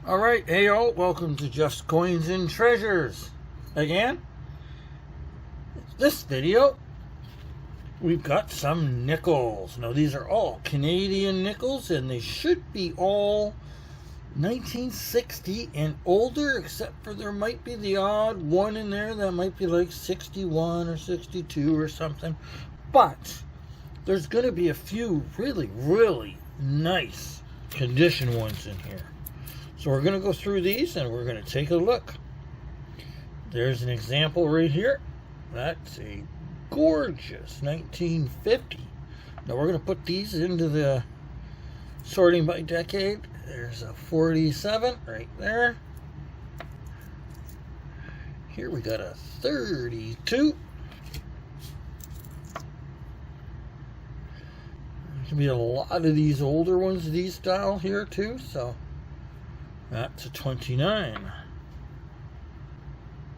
Alright, hey all, welcome to Just Coins and Treasures. Again, this video, we've got some nickels. Now these are all Canadian nickels and they should be all 1960 and older, except for there might be the odd one in there that might be like 61 or 62 or something. But there's going to be a few really nice condition ones in here. So we're going to go through these and we're going to take a look. There's an example right here. That's a gorgeous 1950. Now we're going to put these into the sorting by decade. There's a 47 right there. Here we got a 32. There's going to be a lot of these older ones, these style here too, so that's a 29.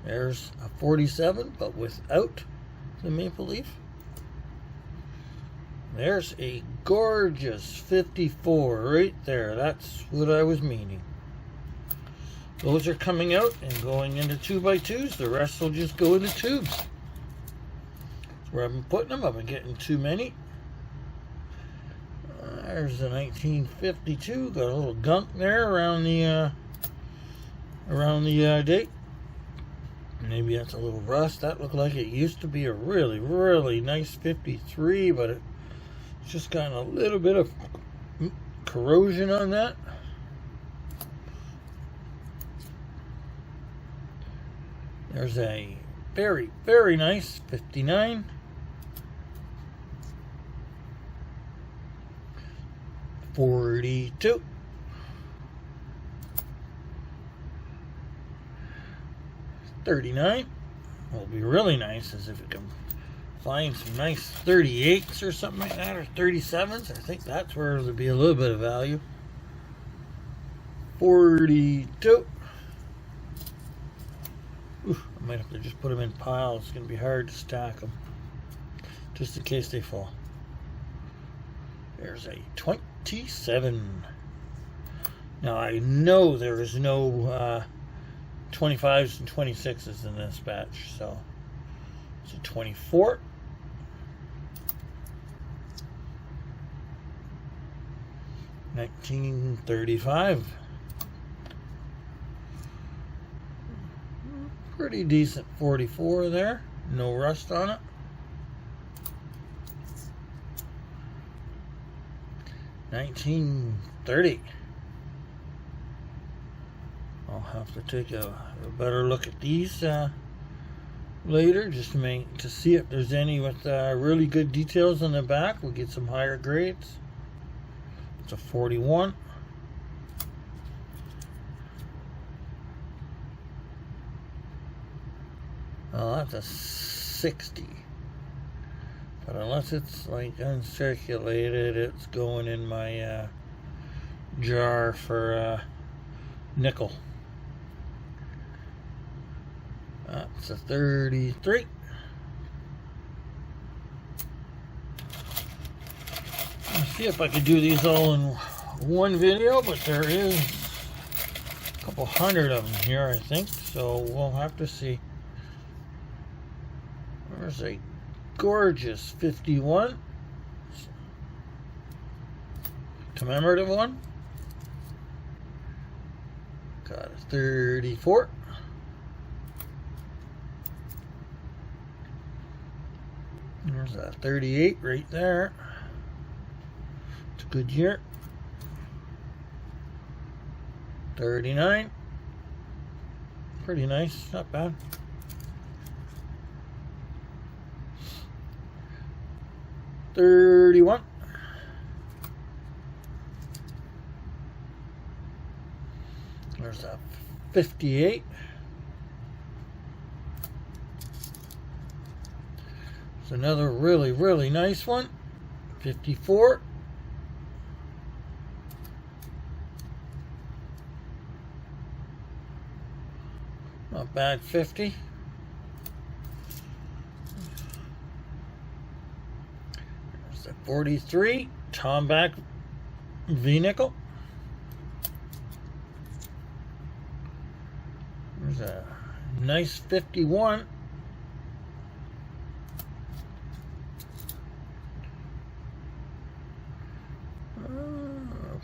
There's a 47, but without the maple leaf. There's a gorgeous 54 right there. That's what I was meaning. Those are coming out and going into 2x2s. The rest will just go into tubes. That's where I've been putting them. I've been getting too many. There's the 1952. Got a little gunk there around the date. Maybe that's a little rust. That looked like it used to be a really nice 53, but it's just got a little bit of corrosion on that. There's a very nice 59. 42. 39. Will be really nice as if we can find some nice 38s or something like that, or 37s. I think that's where there'll be a little bit of value. 42. Ooh, I might have to just put them in piles. It's going to be hard to stack them, just in case they fall. There's a 27. Now I know there is no 25s and 26s in this batch, so it's a 24. $19.35. Pretty decent 44 there. No rust on it. $19.30. I'll have to take a better look at these later, just to see if there's any with really good details on the back. We'll get some higher grades. It's a 41. Oh, that's a 60. But unless it's like uncirculated, it's going in my jar for nickel. That's a 33. Let's see if I can do these all in one video, but there is a couple hundred of them here, I think, so we'll have to see. There's a gorgeous 51. Commemorative one. Got a 34. There's a 38 right there. It's a good year. 39. Pretty nice, not bad. 31. There's a 58. It's another really nice one. 54. Not bad. 50. There's a 43. Tomback V-nickel. There's a nice 51.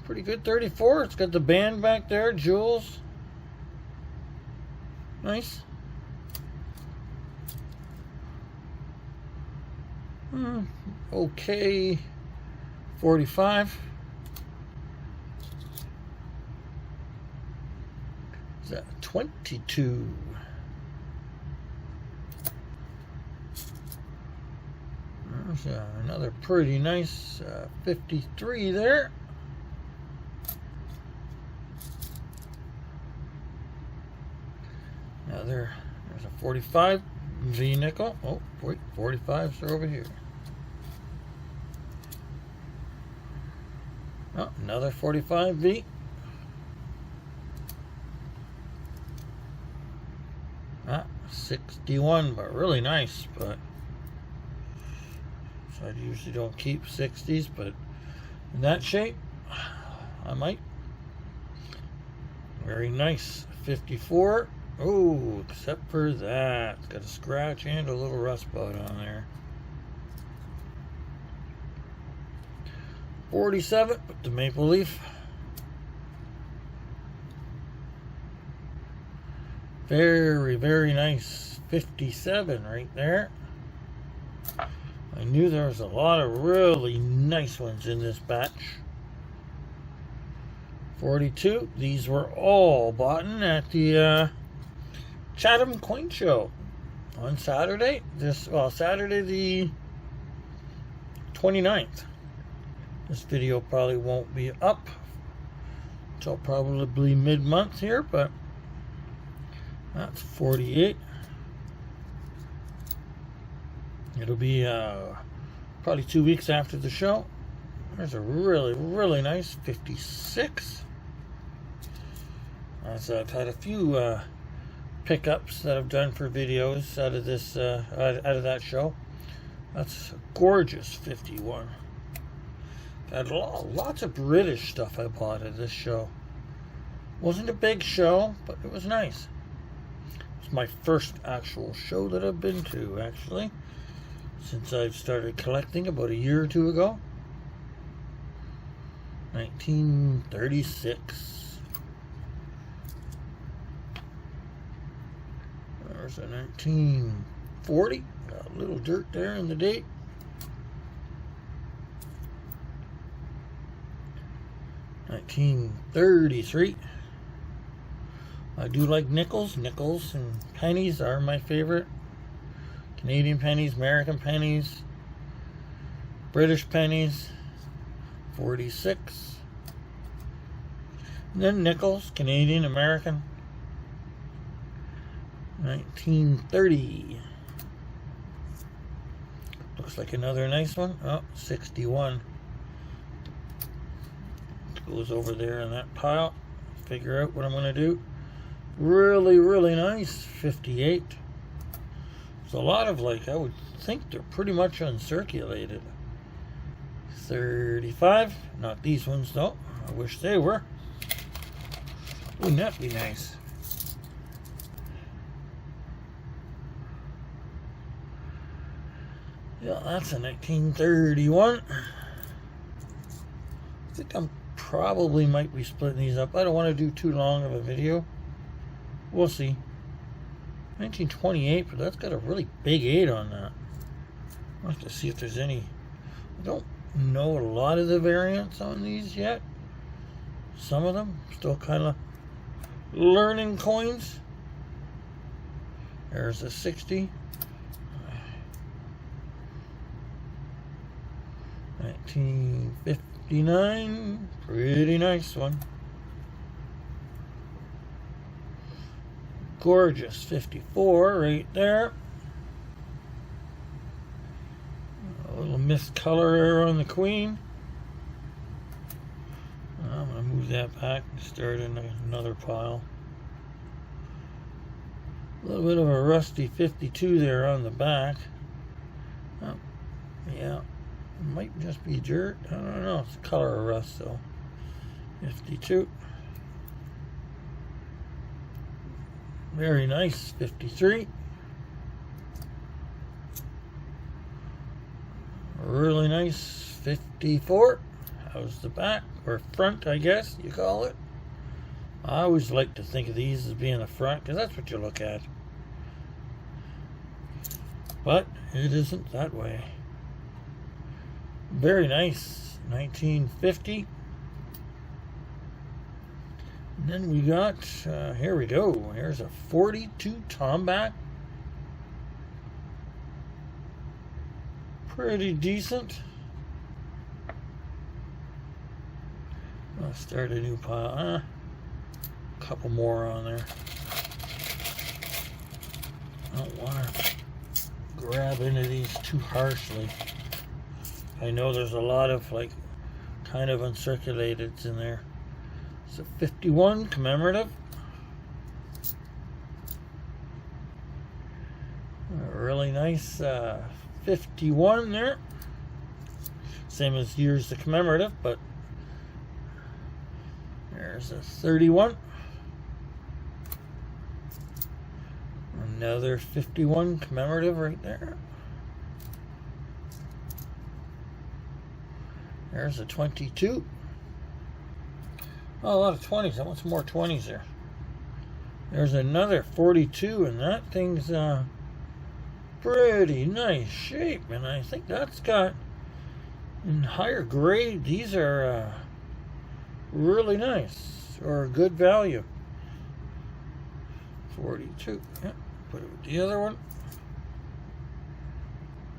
Pretty good 34. It's got the band back there, jewels. Nice. Okay. 45. Is that 22? There's another pretty nice 53 there. Now there's a 45 V nickel. Oh, wait, 45s are over here. Oh, another 45 V. Ah, 61, but really nice. But so I usually don't keep 60s, but in that shape, I might. Very nice. 54. Oh, except for that. It's got a scratch and a little rust spot on there. 47 with the maple leaf. Very, very nice. 57 right there. I knew there was a lot of really nice ones in this batch. 42. These were all bought at the Chatham coin show on Saturday. Saturday the 29th. This video probably won't be up until probably mid-month here, but that's 48. It'll be probably 2 weeks after the show. There's a really, really nice 56. I've had a few pickups that I've done for videos out of this out of that show. That's a gorgeous 51. Got lots of British stuff I bought at this show. Wasn't a big show, but it was nice. It's my first actual show that I've been to, actually, since I've started collecting about a year or two ago. 1936. There's a 1940. Got a little dirt there in the date. 1933. I do like nickels. Nickels and pennies are my favorite. Canadian pennies, American pennies, British pennies. 46. And then nickels, Canadian, American. 1930. Looks like another nice one. Oh, 61. Goes over there in that pile. Figure out what I'm going to do. Really, really nice. 58. There's a lot of, like, I would think they're pretty much uncirculated. 35. Not these ones, though. I wish they were. Wouldn't that be nice? Yeah, that's a 1931. I think I'm probably might be splitting these up. I don't want to do too long of a video. We'll see. 1928, but that's got a really big 8 on that. I'll have to see if there's any. I don't know a lot of the variants on these yet. Some of them still kind of learning coins. There's a 60. 1959, pretty nice one. Gorgeous 54 right there. A little mist color on the queen. I'm going to move that back and start in another pile. A little bit of a rusty 52 there on the back. Oh, yeah. It might just be dirt. I don't know. It's the color of rust, though. 52. Very nice. 53. Really nice. 54. How's the back? Or front, I guess you call it. I always like to think of these as being the front, because that's what you look at. But it isn't that way. Very nice. 1950. And then we got, here we go. Here's a 42 Tomback. Pretty decent. I'll start a new pile. A couple more on there. I don't want to grab into these too harshly. I know there's a lot of like kind of uncirculateds in there. It's a 51 commemorative. A really nice 51 there. Same as here's the commemorative, but there's a 31. Another 51 commemorative right there. There's a 22. Oh, a lot of 20s. I want some more 20s there. There's another 42, and that thing's pretty nice shape. And I think that's got, in higher grade, these are really nice, or good value. 42. Yeah, put it with the other one.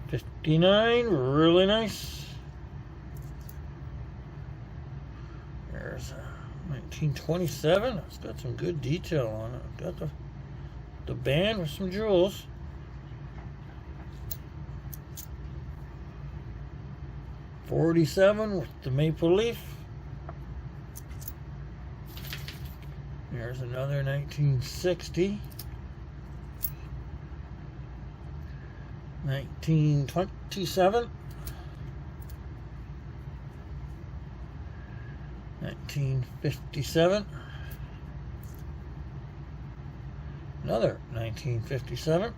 59, really nice. There's a 1927. It's got some good detail on it. Got the band with some jewels. '47 with the maple leaf. There's another 1960. 1927. 1957. Another 1957.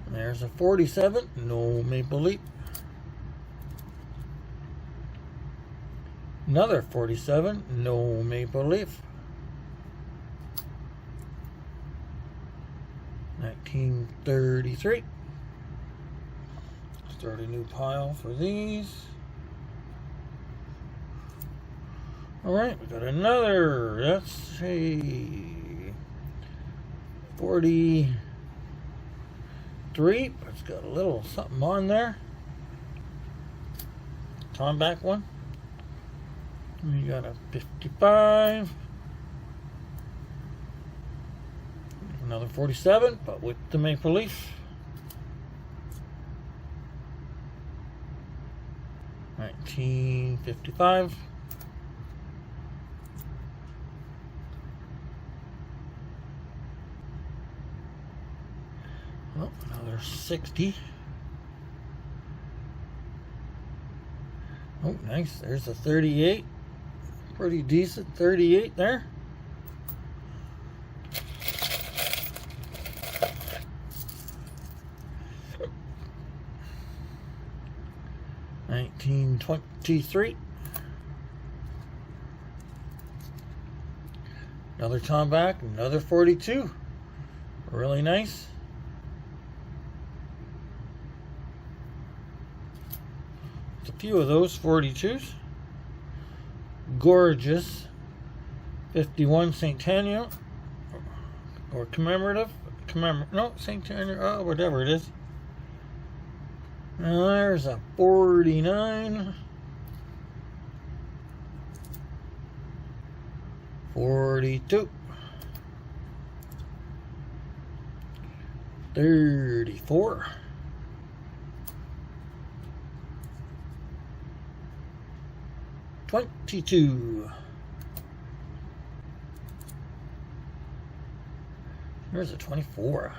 And there's a 47. No maple leaf. Another 47. No maple leaf. 1933. Start a new pile for these. Alright, we got another, that's a 43. It's got a little something on there. Tomback one. We got a 55. Another 47, but with the maple leaf. 1955. Oh, another 60. Oh, nice. There's a 38. Pretty decent 38 there. $19.23. Another Tomback, another 42. Really nice. There's a few of those 42s. Gorgeous. 51 Centennial. Or commemorative. No, Centennial. Oh, whatever it is. Now there's a 49. 42. 34. 22. Here's a 24.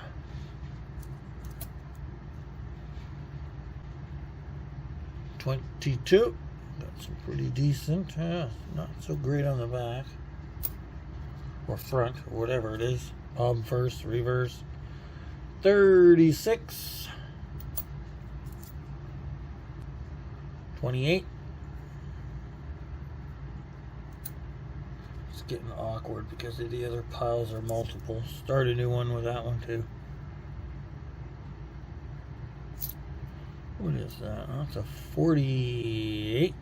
22. Got some pretty decent. Not so great on the back. or front, or whatever it is. First, reverse. 36. 28. It's getting awkward because the other piles are multiple. Start a new one with that one too. What is that? Oh, that's a 48.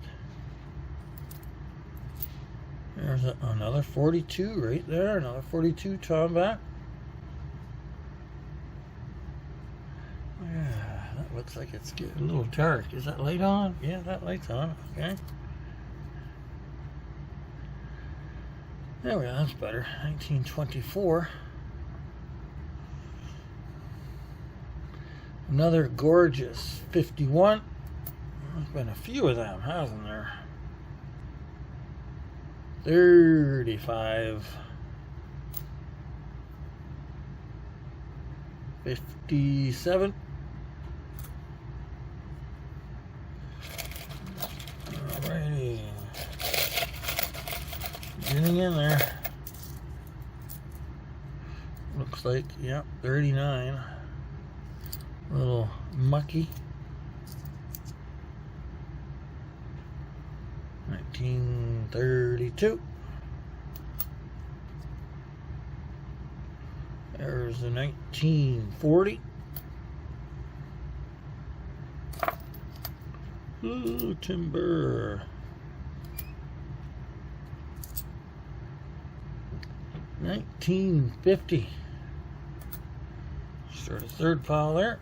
There's another 42 right there. Another 42 tom back. Yeah, that looks like it's getting a little dark. Is that light on? Yeah, that light's on. Okay. There we go. That's better. 1924. Another gorgeous 51. There's been a few of them, hasn't there? 35. 57. Alrighty. Getting in there. Looks like, yep, 39. A little mucky. 1932. There's the 1940. Ooh, timber. 1950. Start a third pile there.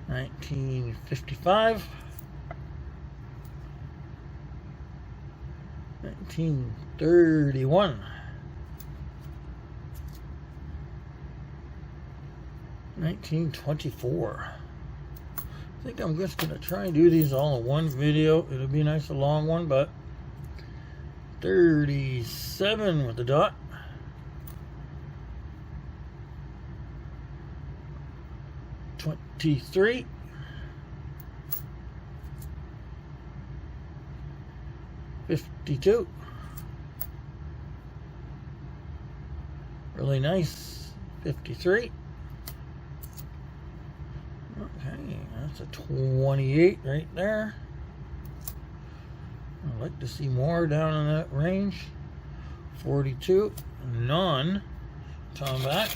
1955. 1931. 1924. I think I'm just going to try and do these all in one video. It'll be a nice long one, but 37 with the dot. 23. 52. Really nice. 53. Okay, that's a 28 right there. I'd like to see more down in that range. 42. None. Tom back.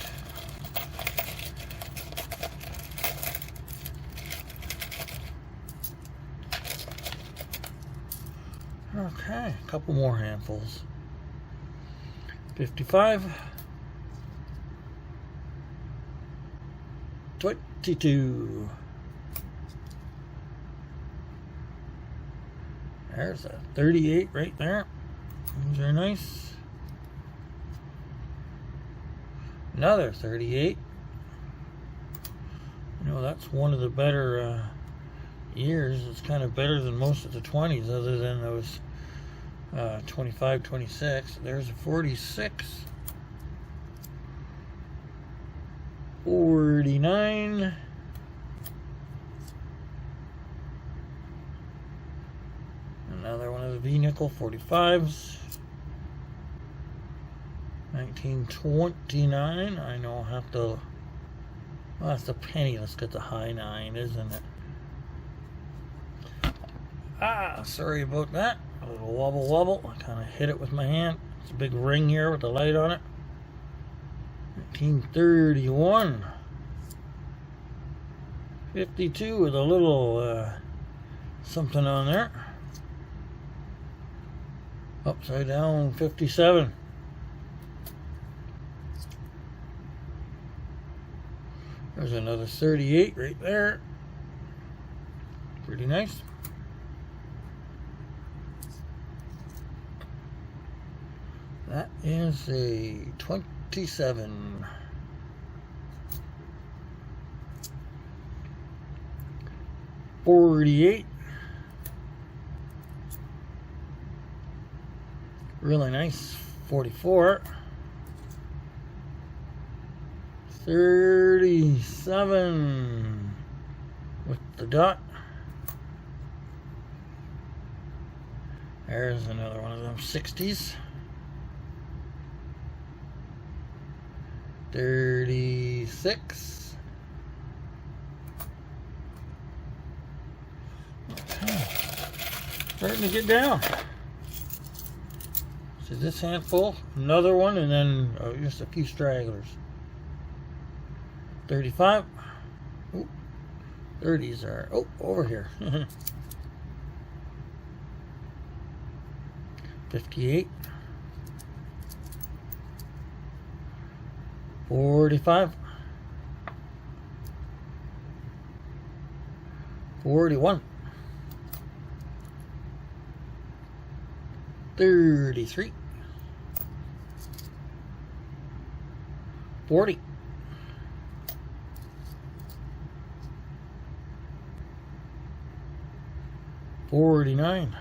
Okay, a couple more handfuls. 55. 22. There's a 38 right there. Those are nice. Another 38. You know, that's one of the better years. It's kind of better than most of the 20s, other than those 25, 26. There's a 46. 49. Another one of the V-nickel 45s. 1929. I know I'll have to. Well, that's the penny. Let's get the high 9, isn't it? Ah, sorry about that. A little wobble wobble. I kind of hit it with my hand. It's a big ring here with the light on it. 1931. 52 with a little something on there. Upside down 57. There's another 38 right there. Pretty nice. That is a 27. 48. Really nice. 44. 37 with the dot. There's another one of them 60s. 36. Okay. Starting to get down. So this handful, another one, and then just a few stragglers. 35. Ooh, 30s are, oh, over here. 58. 45. 41. 33. 40. 49.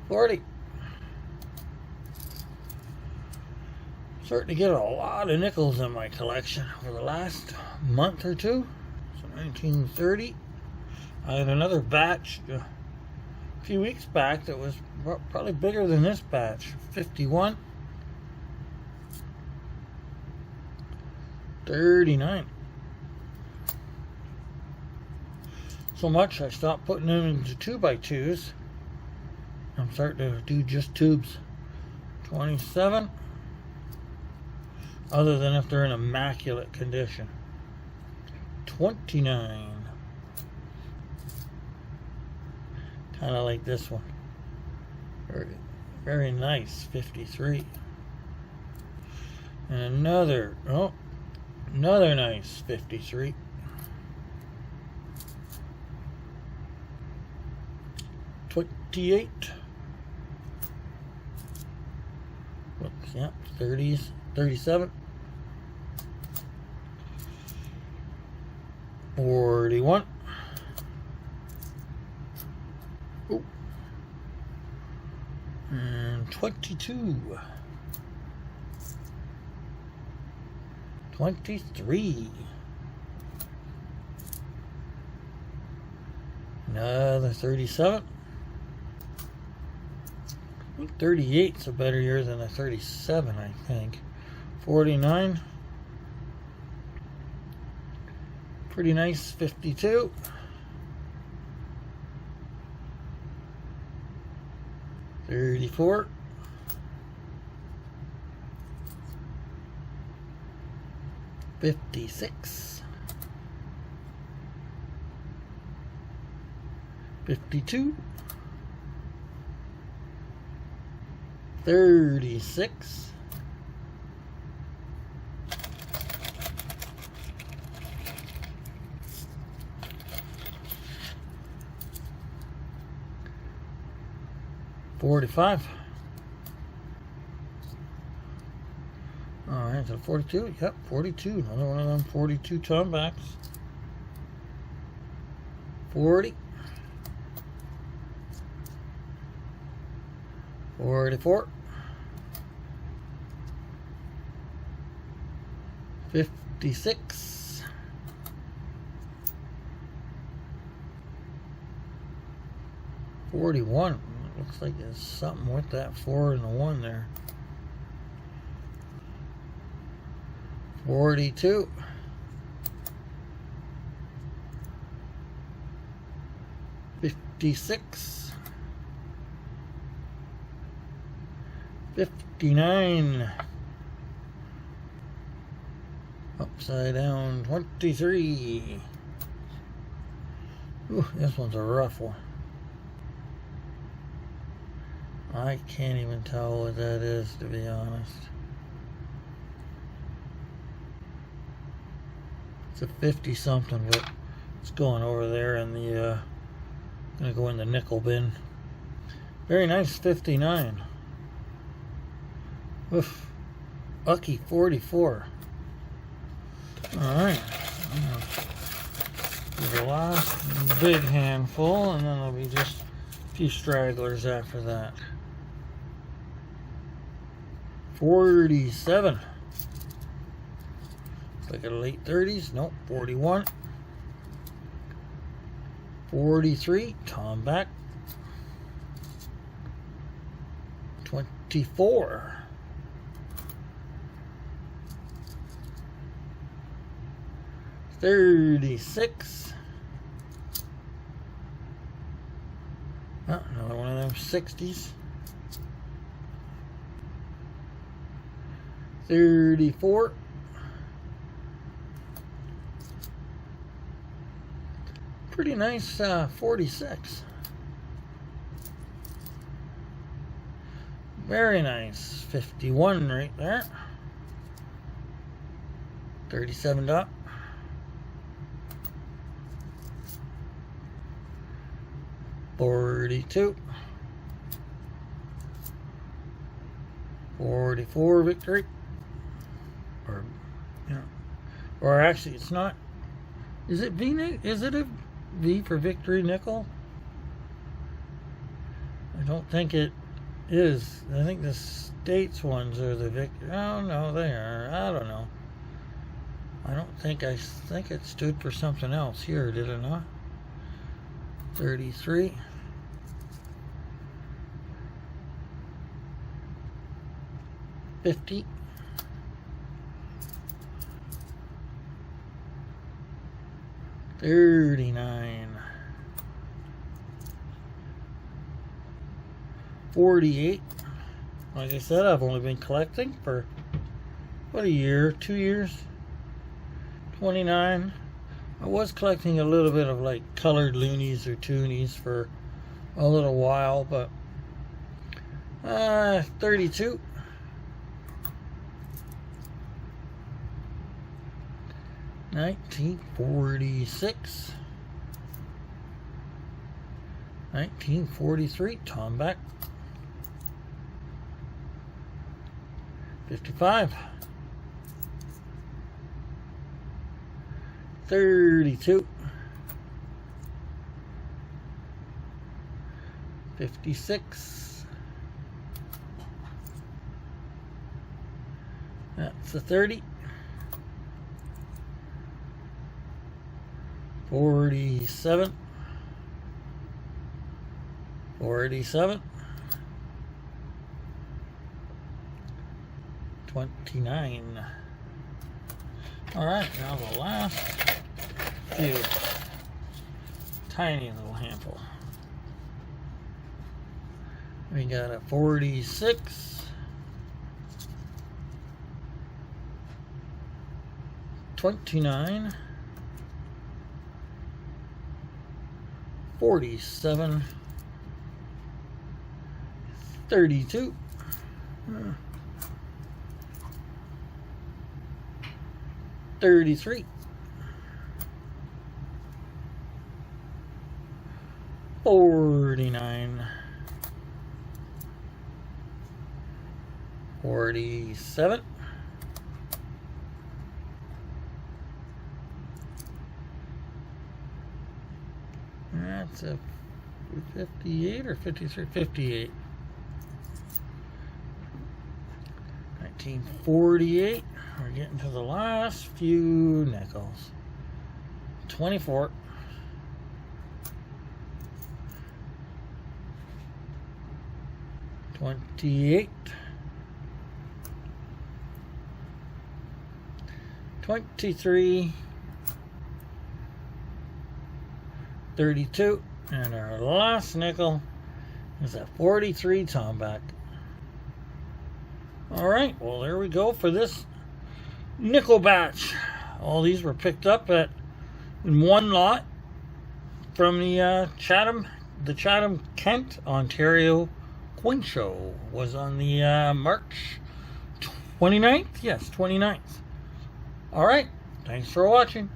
40. Starting to get a lot of nickels in my collection for the last month or two. So 1930. I had another batch a few weeks back that was probably bigger than this batch. 51. 39. So much I stopped putting them into 2x2s. I'm starting to do just tubes. 27. Other than if they're in immaculate condition. 29. Kind of like this one. Very, very nice. 53. And another, oh, another nice 53. 28. Whoops, yeah, 30s, 37. 41. Ooh. And 22. 23. Another 37. I think 38's a better year than a 37, I think. 49. Pretty nice 52. 34. 56. 52. 36. 45. Alright, so 42. Yep, 42. Another one of them 42 ton backs. 40. 44. 56. 41. Looks like there's something with that 4 and the 1 there. 42. 56. 59. Upside down 23. Ooh, this one's a rough one. I can't even tell what that is, to be honest. It's a 50 something, but it's going over there in the gonna go in the nickel bin. Very nice 59. Oof. Lucky 44. Alright. The last big handful, and then there'll be just a few stragglers after that. 47. Like a late 30s. Nope. 41. 43. Tom back. 24. 36. Oh, another one of them 60s. 34. Pretty nice 46. Very nice 51 right there. 37 up. 42. 44 victory. Or, you know, or actually it's not. Is it V? Is it a V for victory nickel? I don't think it is. I think the States ones are the victory. Oh no, they are. I don't know. I don't think. I think it stood for something else here, did it not? 33. 50. 39. 48. Like I said, I've only been collecting for what, a year, 2 years. 29. I was collecting a little bit of like colored loonies or toonies for a little while, but 32. 1946. 1943, Tom Beck. 55. 32. 56. That's a 30. 47. 47. 29. Alright, now the last few. Tiny little handful. We got a 46. 29. 47. 32. 33. 49. 47. 58 or 53? 58. 1948. We're getting to the last few nickels. 24. 28. 23. 32. And our last nickel is a 43 Tomback. Alright, well there we go for this nickel batch. All these were picked up in one lot from the Chatham Kent, Ontario Coin Show. Was on the March 29th? Yes, 29th. Alright, thanks for watching.